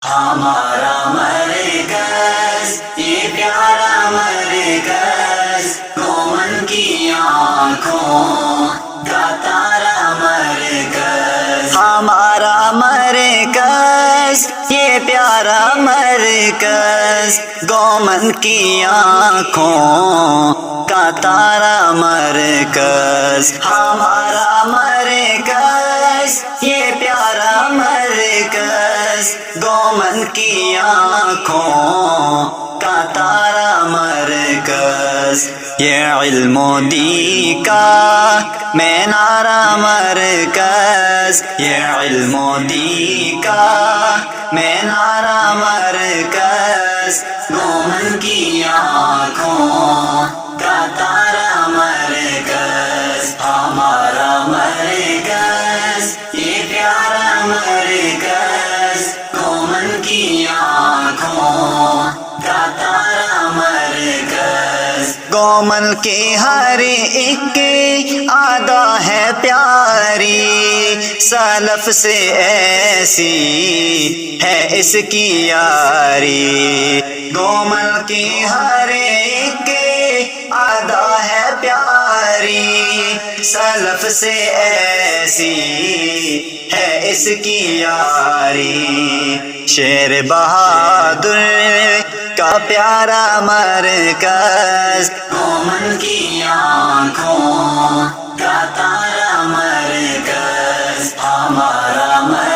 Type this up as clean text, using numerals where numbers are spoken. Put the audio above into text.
ہمارا مرکز یہ پیارا مرکز، قومن کی آنکھوں کا تارا مرکز، ہمارا مرکز یہ پیارا مرکز، قومن کی آنکھوں کا تارا مرکز، ہمارا مرکز یہ پیارا مرکز، قومن کی آنکھوں کا تارا مرکز، یہ علم و دی کا مینارہ مرکز، یہ علم و دی کا مینارہ مرکز، قومن کی آنکھوں کا تارا مرکز، ہمارا مرکز یہ پیارا مرکز، قومن کی آنکھوں کا تارا مرکز، قومن کی ہر ایک ادا ہے پیاری، سلف سے ایسی ہے اس کی یاری، قومن کی ہر ایک ادا ہے پیاری، سلف سے ایسی ہے اس کی یاری، شیر بہادر کا پیارا مرکز، قومن کی آنکھوں کا تارا مرکز، ہمارا مرکز